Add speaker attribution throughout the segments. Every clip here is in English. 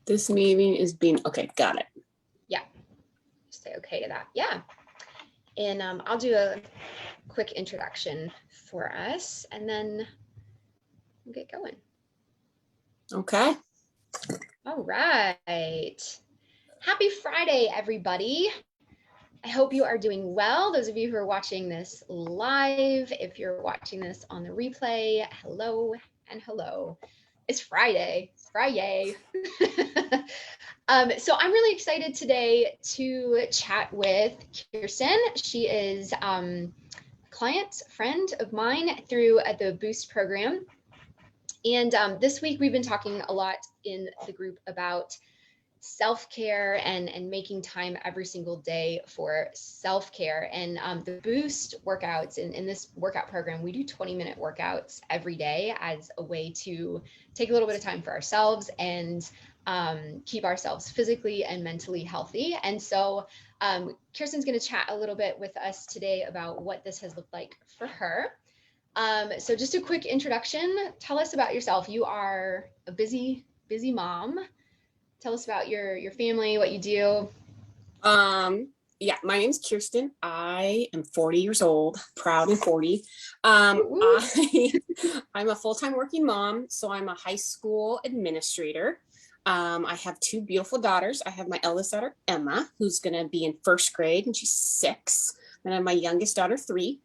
Speaker 1: This meeting is being, okay, got it.
Speaker 2: Yeah, say okay to that. Yeah. And I'll do a quick introduction for us and then we'll get going.
Speaker 1: Okay.
Speaker 2: All right. Happy Friday, everybody. I hope you are doing well. Those of you who are watching this live, if you're watching this on the replay, hello and hello. It's Friday. So I'm really excited today to chat with Kirstin. She is a client, friend of mine through the Boost program. And this week we've been talking a lot in the group about self-care and making time every single day for self-care. And the Boost workouts in this workout program, we do 20-minute workouts every day as a way to take a little bit of time for ourselves and keep ourselves physically and mentally healthy. And so Kirstin's going to chat a little bit with us today about what this has looked like for her. So just a quick introduction. Tell us about yourself. You are a busy mom. Tell us about your family, what you do.
Speaker 1: Yeah, my name's Kirstin. I am 40 years old, proud and 40. I'm a full-time working mom, so I'm a high school administrator. I have two beautiful daughters. I have my eldest daughter, Emma, who's going to be in first grade, and she's 6. Then I have my youngest daughter, 3,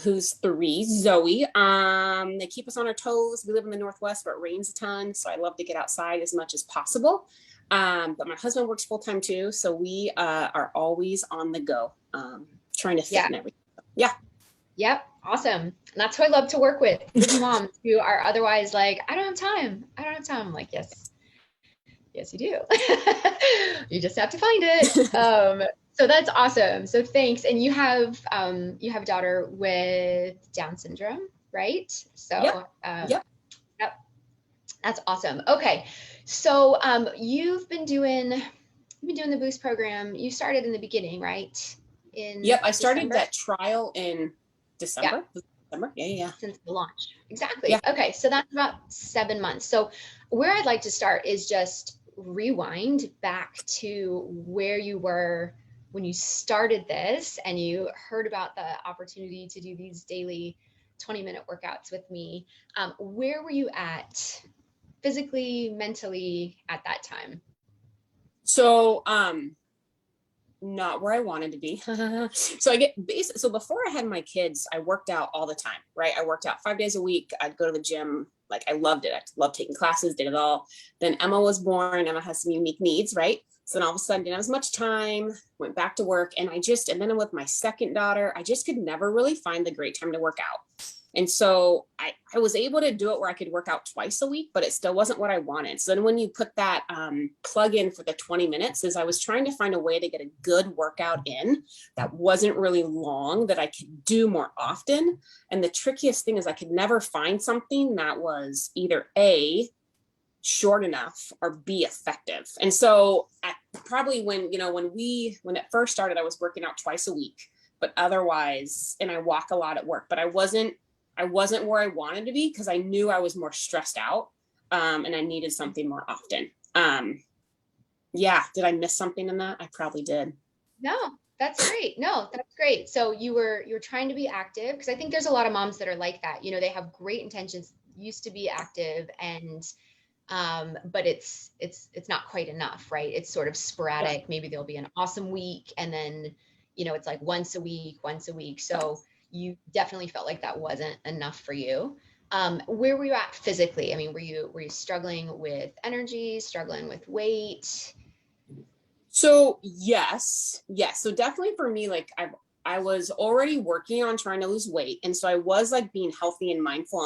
Speaker 1: who's 3, Zoe. They keep us on our toes. We live in the Northwest, where it rains a ton, so I love to get outside as much as possible. But my husband works full-time too, so we are always on the go, trying to fit in everything. Yeah.
Speaker 2: Yep. Awesome. And that's who I love to work with, busy moms who are otherwise like, I don't have time. I'm like, yes, you do. You just have to find it. So that's awesome. So thanks. And you have a daughter with Down syndrome, right? So
Speaker 1: Yep.
Speaker 2: That's awesome. Okay. So you've been doing the Boost program. You started in the beginning, right?
Speaker 1: I started that trial in December. Yeah.
Speaker 2: Since the launch. Exactly. Yeah. Okay. So that's about 7 months. So where I'd like to start is just rewind back to where you were when you started this and you heard about the opportunity to do these daily 20-minute workouts with me. Where were you at physically, mentally at that time?
Speaker 1: So, not where I wanted to be. So before I had my kids, I worked out all the time, right? I worked out 5 days a week. I'd go to the gym. Like I loved it. I loved taking classes, did it all. Then Emma was born. Emma has some unique needs, right? So then all of a sudden didn't have as much time, went back to work. And then with my second daughter, I just could never really find the great time to work out. And so I was able to do it where I could work out twice a week, but it still wasn't what I wanted. So then when you put that plug in for the 20 minutes, is I was trying to find a way to get a good workout in that wasn't really long, that I could do more often. And the trickiest thing is I could never find something that was either A, short enough, or B, effective. And so when it first started, I was working out twice a week, but otherwise, and I walk a lot at work, but I wasn't where I wanted to be because I knew I was more stressed out, and I needed something more often. Did I miss something in that? I probably did.
Speaker 2: No, that's great. That's great. So you were trying to be active, because I think there's a lot of moms that are like that. They have great intentions, used to be active, and but it's not quite enough, right? It's sort of sporadic. Yeah. Maybe there'll be an awesome week, and then it's like once a week. So you definitely felt like that wasn't enough for you. Where were you at physically? I mean, were you struggling with energy, struggling with weight?
Speaker 1: So yes. So definitely for me, like I was already working on trying to lose weight. And so I was like being healthy and mindful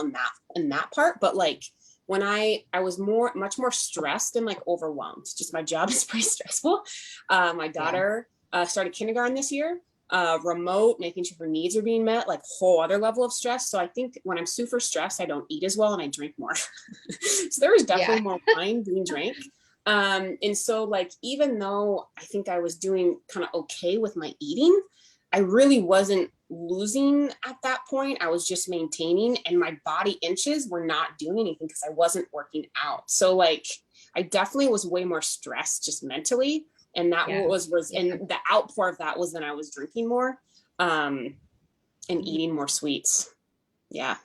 Speaker 1: in that part. But like when I was much more stressed and like overwhelmed, just my job is pretty stressful. My daughter started kindergarten this year. Remote, making sure her needs are being met, like whole other level of stress. So I think when I'm super stressed, I don't eat as well and I drink more. So there was definitely more wine being drank. And so like, even though I think I was doing kind of okay with my eating, I really wasn't losing at that point. I was just maintaining, and my body inches were not doing anything because I wasn't working out. So like, I definitely was way more stressed just mentally. And that was and the outpour of that was then I was drinking more, and eating more sweets. Yeah.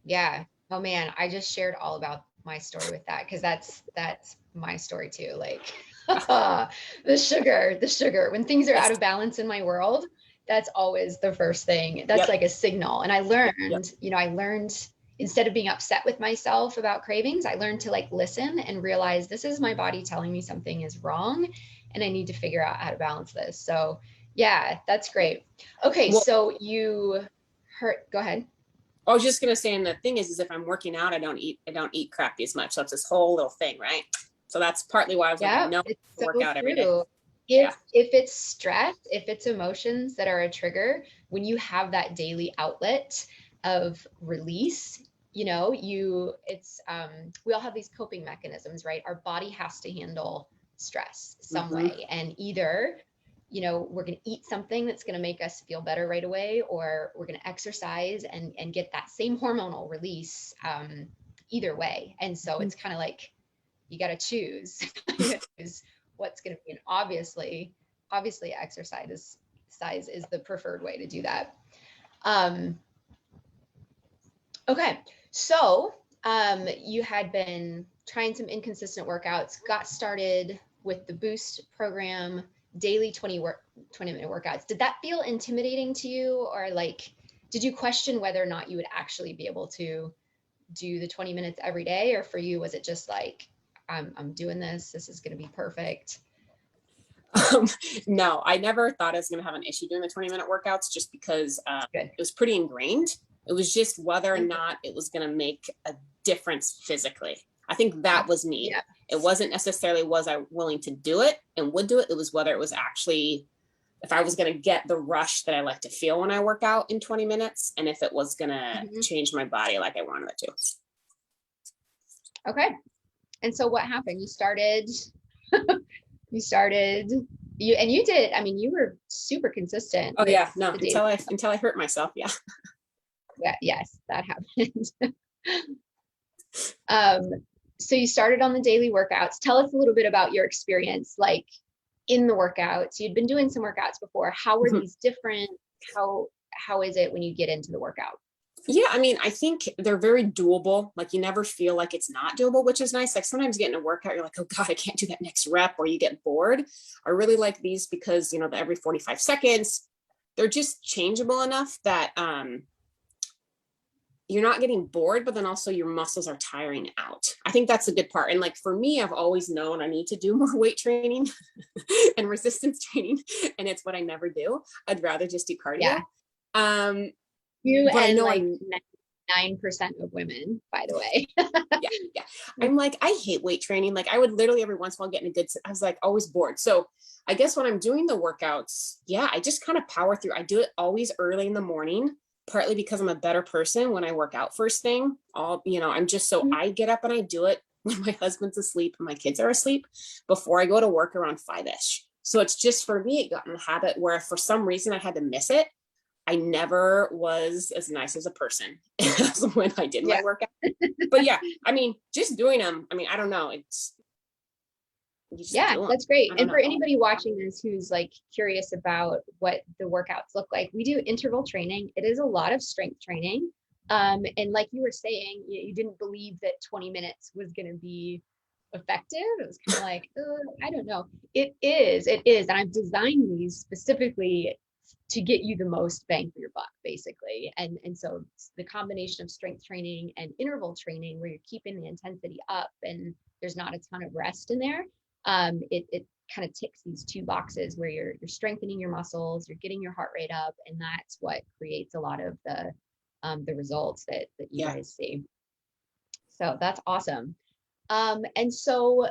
Speaker 2: Yeah. Oh man, I just shared all about my story with that because that's my story too. Like the sugar. When things are out of balance in my world, that's always the first thing. That's like a signal. And I learned, I learned instead of being upset with myself about cravings, I learned to like listen and realize this is my body telling me something is wrong and I need to figure out how to balance this. So yeah, that's great. Okay,
Speaker 1: Well,
Speaker 2: so you heard, go ahead.
Speaker 1: I was just gonna say, and the thing is if I'm working out, I don't eat crappy as much. So it's this whole little thing, right? So that's partly why I was like, I know
Speaker 2: It's
Speaker 1: I
Speaker 2: so
Speaker 1: work out every day.
Speaker 2: true. If it's stress, if it's emotions that are a trigger, when you have that daily outlet of release, we all have these coping mechanisms, right? Our body has to handle stress some way. And either, we're going to eat something that's going to make us feel better right away, or we're going to exercise and get that same hormonal release, either way. And so it's kind of like, you got to choose what's going to be. And obviously exercise is the preferred way to do that. Okay. So, you had been trying some inconsistent workouts, got started with the Boost program, daily 20-minute workouts. Did that feel intimidating to you, or like, did you question whether or not you would actually be able to do the 20 minutes every day? Or for you, was it just like, I'm doing this. This is going to be perfect.
Speaker 1: No, I never thought I was going to have an issue doing the 20-minute workouts just because it was pretty ingrained. It was just whether or not it was going to make a difference physically. I think that was me. Yeah. It wasn't necessarily was I willing to do it and would do it. It was whether it was actually, if I was going to get the rush that I like to feel when I work out in 20 minutes, and if it was going to change my body like I wanted it to.
Speaker 2: Okay. And so what happened? You started, you did, I mean, you were super consistent.
Speaker 1: Oh yeah, no, until I hurt myself. Yeah.
Speaker 2: Yeah. Yes, that happened. So you started on the daily workouts. Tell us a little bit about your experience, like in the workouts. You'd been doing some workouts before. How were these different? How is it when you get into the workout?
Speaker 1: Yeah, I mean, I think they're very doable. Like you never feel like it's not doable, which is nice. Like sometimes you get in a workout, you're like, oh God, I can't do that next rep, or you get bored. I really like these because, every 45 seconds, they're just changeable enough that you're not getting bored, but then also your muscles are tiring out. I think that's a good part. And like for me, I've always known I need to do more weight training and resistance training. And it's what I never do. I'd rather just do cardio.
Speaker 2: Yeah. You but and like 9% of women, by the way.
Speaker 1: Yeah. I'm like, I hate weight training. Like I would literally every once in a while get in a good, I was like always bored. So I guess when I'm doing the workouts, I just kind of power through. I do it always early in the morning, partly because I'm a better person when I work out first thing. I'm just so I get up and I do it when my husband's asleep and my kids are asleep before I go to work around 5-ish. So it's just for me, it got in the habit where if for some reason I had to miss it, I never was as nice as a person as when I did my workout. But yeah, I mean, just doing them. I mean, I don't know.
Speaker 2: That's great. And for anybody watching this who's like curious about what the workouts look like, we do interval training. It is a lot of strength training. And like you were saying, you didn't believe that 20 minutes was going to be effective. It was kind of like, I don't know. It is. And I've designed these specifically to get you the most bang for your buck, basically. And so the combination of strength training and interval training where you're keeping the intensity up and there's not a ton of rest in there, it kind of ticks these two boxes where you're strengthening your muscles, you're getting your heart rate up, and that's what creates a lot of the results that you guys see. So that's awesome. And so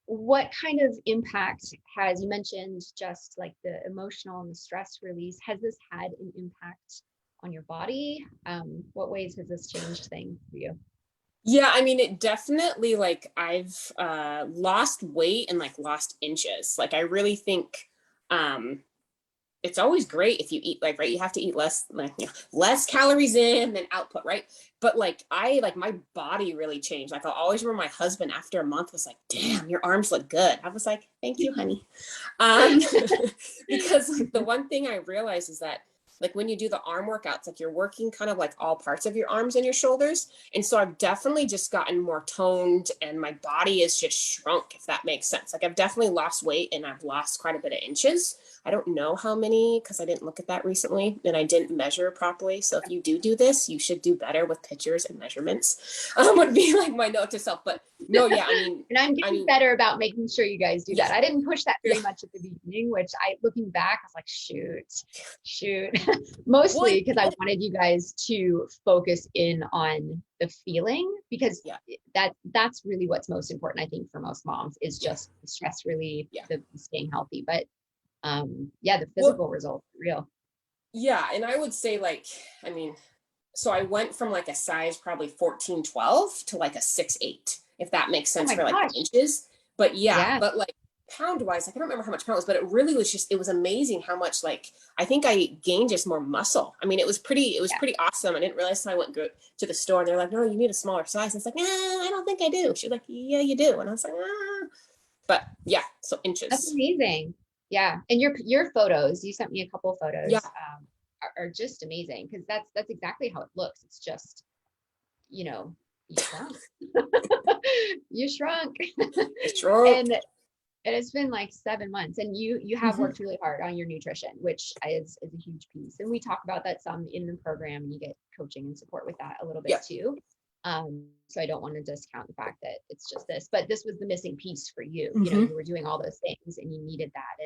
Speaker 2: what kind of impact you mentioned just like the emotional and the stress release, has this had an impact on your body? What ways has this changed things for you?
Speaker 1: Yeah, I mean, it definitely, like I've lost weight and like lost inches. Like I really think it's always great if you eat like, right, you have to eat less, like, less calories in than output, right? But like my body really changed. Like I'll always remember my husband after a month was like, damn, your arms look good. I was like, thank you, honey. um because like, the one thing I realized is that like when you do the arm workouts, like you're working kind of like all parts of your arms and your shoulders. And so I've definitely just gotten more toned and my body is just shrunk, if that makes sense. Like I've definitely lost weight and I've lost quite a bit of inches. I don't know how many because I didn't look at that recently and I didn't measure properly. So if you do this, you should do better with pictures and measurements. Would be like my note to self. But no, yeah,
Speaker 2: And I'm getting better about making sure you guys do that. I didn't push that very much at the beginning, which looking back, I was like, shoot. Mostly because I wanted you guys to focus in on the feeling, because that's really what's most important, I think, for most moms, is just the stress relief, the staying healthy. But the physical results are real.
Speaker 1: Yeah. And I would say like, I mean, so I went from like a size probably 14, 12 to like a 6'8", if that makes sense for like inches. But but like pound wise, like I don't remember how much pound was, but it really was just, it was amazing how much, like, I think I gained just more muscle. I mean, it was pretty awesome. I didn't realize until I went to the store and they're like, no, you need a smaller size. And it's like, nah, I don't think I do. She was like, yeah, you do. And I was like, ah. But yeah, so inches.
Speaker 2: That's amazing. Yeah. And your photos, you sent me a couple of photos, are just amazing, because that's exactly how it looks. It's just, you shrunk. You shrunk. And it's been like 7 months, and you have worked really hard on your nutrition, which is a huge piece. And we talk about that some in the program, and you get coaching and support with that a little bit too. So I don't want to discount the fact that it's just this, but this was the missing piece for you. You were doing all those things and you needed that.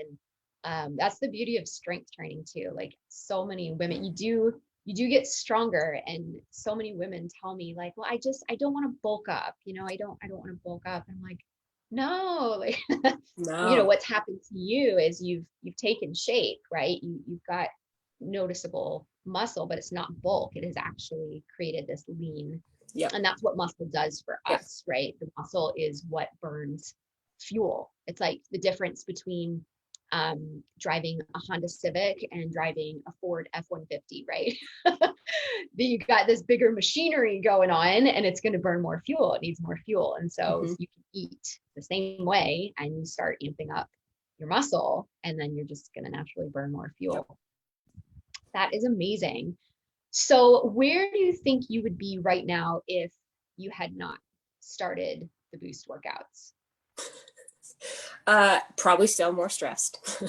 Speaker 2: And that's the beauty of strength training too. Like so many women, you do get stronger, and so many women tell me like, well, I don't want to bulk up. I don't want to bulk up. And I'm like, no, like,
Speaker 1: no.
Speaker 2: What's happened to you is you've taken shape, right? You've got noticeable muscle, but it's not bulk. It has actually created this lean.
Speaker 1: Yeah.
Speaker 2: And that's what muscle does for us, right? The muscle is what burns fuel. It's like the difference between driving a Honda Civic and driving a Ford F-150, right? You got this bigger machinery going on, and it's going to burn more fuel. It needs more fuel. And so you can eat the same way and you start amping up your muscle, and then you're just going to naturally burn more fuel. That is amazing. So where do you think you would be right now if you had not started the Boost workouts?
Speaker 1: Probably still more stressed.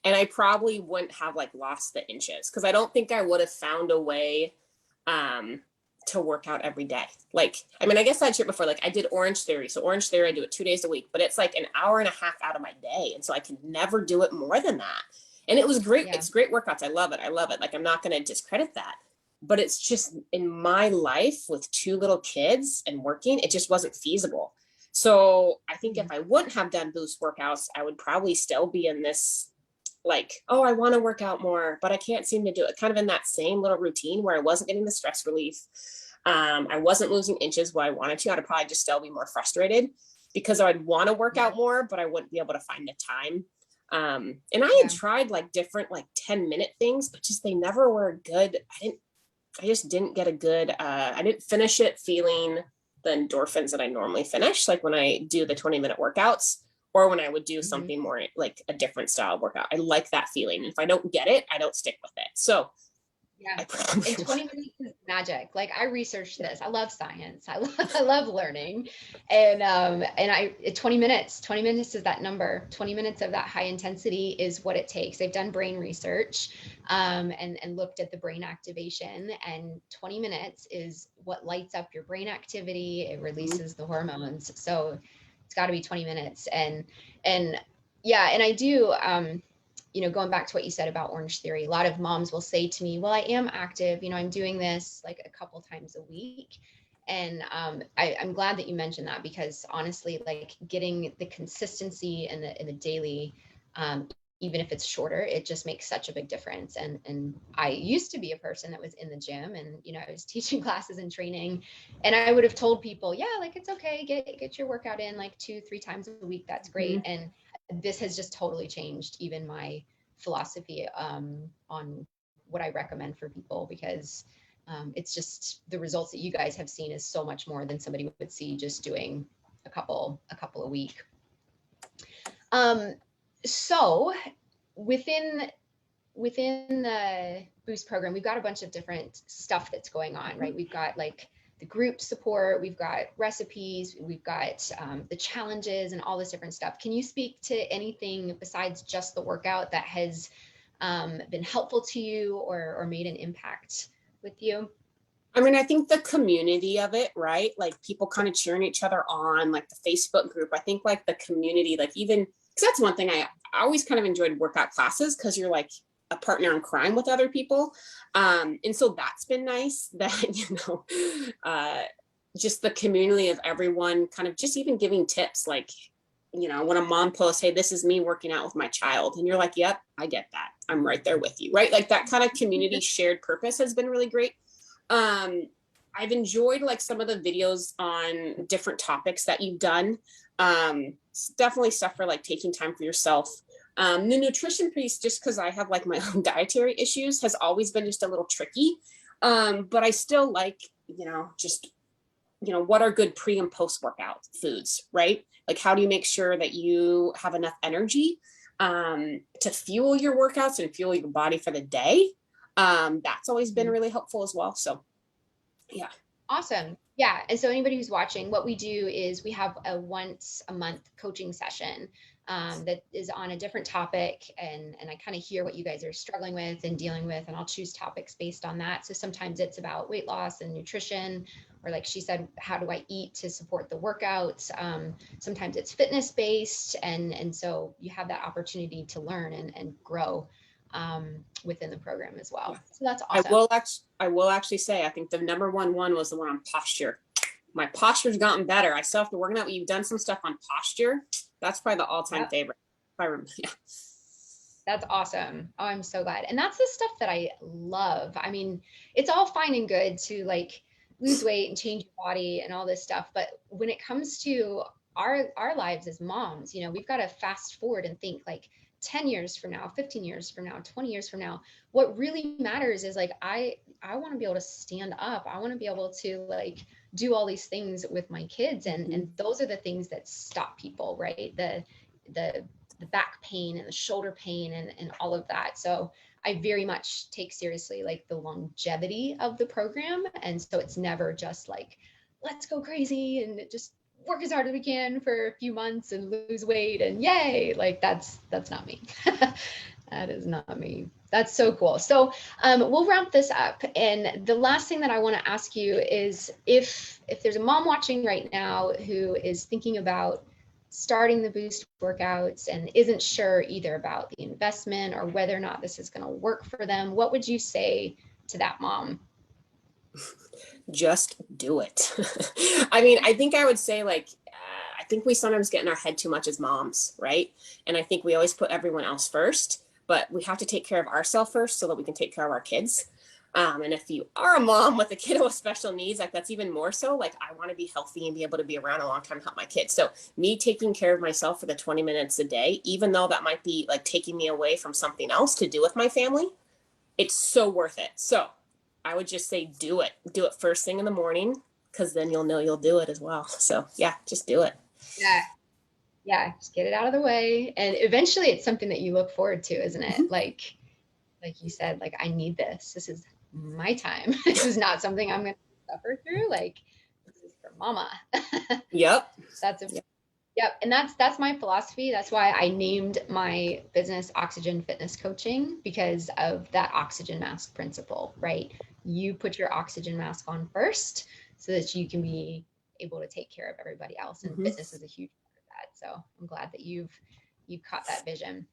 Speaker 1: And I probably wouldn't have like lost the inches, because I don't think I would have found a way to work out every day. Like, I mean, I guess I'd shared before, like I did Orange Theory. So Orange Theory, I do it 2 days a week, but it's like an hour and a half out of my day. And so I can never do it more than that. And it was great. It's great workouts. I love it. Like, I'm not going to discredit that, but it's just in my life with 2 little kids and working, it just wasn't feasible. So I think if I wouldn't have done Boost workouts, I would probably still be in this, like, oh, I want to work out more, but I can't seem to do it. Kind of in that same little routine where I wasn't getting the stress relief. I wasn't losing inches where I wanted to. I'd probably just still be more frustrated because I'd want to work out more, but I wouldn't be able to find the time. And I had tried like different, like 10-minute things, but just, they never were good. I just didn't get a good, I didn't finish it feeling the endorphins that I normally finish, like when I do the 20-minute workouts, or when I would do something more like a different style workout. I like that feeling. If I don't get it, I don't stick with it. So
Speaker 2: and 20 minutes is magic. Like, I researched this. I love science. I love learning. And 20 minutes is that number. 20 minutes of that high intensity is what it takes. They've done brain research and looked at the brain activation, and 20 minutes is what lights up your brain activity. It releases the hormones. So it's got to be 20 minutes. And I do, going back to what you said about Orange Theory, a lot of moms will say to me, well, I am active, I'm doing this like a couple times a week. And I'm glad that you mentioned that, because honestly, like, getting the consistency in the daily, even if it's shorter, it just makes such a big difference. And I used to be a person that was in the gym, and I was teaching classes and training, and I would have told people, like, it's okay, get your workout in like 2-3 times a week. That's great. And this has just totally changed even my philosophy on what I recommend for people, because it's just the results that you guys have seen is so much more than somebody would see just doing a couple a week. So within the Boost program, we've got a bunch of different stuff that's going on, right? We've got like the group support, we've got recipes, we've got the challenges and all this different stuff. Can you speak to anything besides just the workout that has been helpful to you or made an impact with you?
Speaker 1: I mean, I think the community of it, right? Like people kind of cheering each other on, like the Facebook group. I think like the community, like even, because that's one thing I always kind of enjoyed workout classes, because you're like a partner in crime with other people. And so that's been nice that, just the community of everyone kind of just even giving tips, like, when a mom posts, hey, this is me working out with my child. And you're like, yep, I get that. I'm right there with you, right? Like that kind of community shared purpose has been really great. I've enjoyed like some of the videos on different topics that you've done. Definitely stuff for like taking time for yourself. The nutrition piece, just because I have like my own dietary issues, has always been just a little tricky. But I still like, what are good pre and post workout foods, right? Like, how do you make sure that you have enough energy to fuel your workouts and fuel your body for the day? That's always been really helpful as well. So, yeah.
Speaker 2: Awesome. Yeah. And so anybody who's watching, what we do is we have a once a month coaching session that is on a different topic. And I kind of hear what you guys are struggling with and dealing with, and I'll choose topics based on that. So sometimes it's about weight loss and nutrition, or like she said, how do I eat to support the workouts? Sometimes it's fitness based. And so you have that opportunity to learn and grow within the program as well. Yeah. So that's awesome.
Speaker 1: I will actually say, I think the number one was the one on posture. My posture's gotten better. I still have to work on that. You've done some stuff on posture. That's probably the all-time favorite. If I remember. Yeah.
Speaker 2: That's awesome. Oh, I'm so glad. And that's the stuff that I love. I mean, it's all fine and good to like lose weight and change your body and all this stuff. But when it comes to our lives as moms, we've got to fast forward and think like 10 years from now, 15 years from now, 20 years from now. What really matters is like, I want to be able to stand up. I want to be able to like do all these things with my kids. And those are the things that stop people, right? The back pain and the shoulder pain and all of that. So I very much take seriously like the longevity of the program. And so it's never just like, let's go crazy and just work as hard as we can for a few months and lose weight and yay, like that's not me. That is not me. That's so cool. So we'll wrap this up. And the last thing that I want to ask you is if there's a mom watching right now who is thinking about starting the Boost workouts and isn't sure either about the investment or whether or not this is going to work for them, what would you say to that mom?
Speaker 1: Just do it. I mean, I think I would say like, I think we sometimes get in our head too much as moms, right? And I think we always put everyone else first, but we have to take care of ourselves first so that we can take care of our kids. And if you are a mom with a kid with special needs, like that's even more so, like I want to be healthy and be able to be around a long time and help my kids. So me taking care of myself for the 20 minutes a day, even though that might be like taking me away from something else to do with my family, it's so worth it. So I would just say do it first thing in the morning, because then you'll know you'll do it as well. So yeah, just do it.
Speaker 2: Yeah, just get it out of the way. And eventually it's something that you look forward to, isn't it? Mm-hmm. Like you said, like, I need this. This is my time. This is not something I'm going to suffer through. Like, this is for mama.
Speaker 1: Yep.
Speaker 2: Yep. And that's my philosophy. That's why I named my business Oxygen Fitness Coaching, because of that oxygen mask principle, right? You put your oxygen mask on first so that you can be able to take care of everybody else. And fitness is a huge part of that. So I'm glad that you've caught that vision.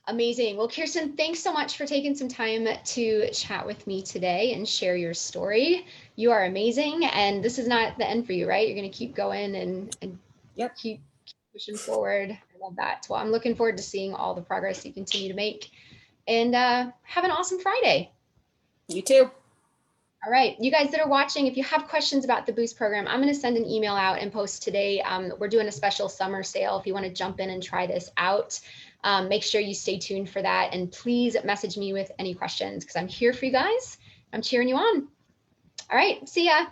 Speaker 2: Amazing. Well, Kirstin, thanks so much for taking some time to chat with me today and share your story. You are amazing. And this is not the end for you, right? You're going to keep going and
Speaker 1: yep.
Speaker 2: keep pushing forward. I love that. Well, I'm looking forward to seeing all the progress you continue to make. And have an awesome Friday.
Speaker 1: You too.
Speaker 2: All right, you guys that are watching, if you have questions about the Boost program, I'm going to send an email out and post today. We're doing a special summer sale if you want to jump in and try this out. Make sure you stay tuned for that. And please message me with any questions because I'm here for you guys. I'm cheering you on. All right. See ya.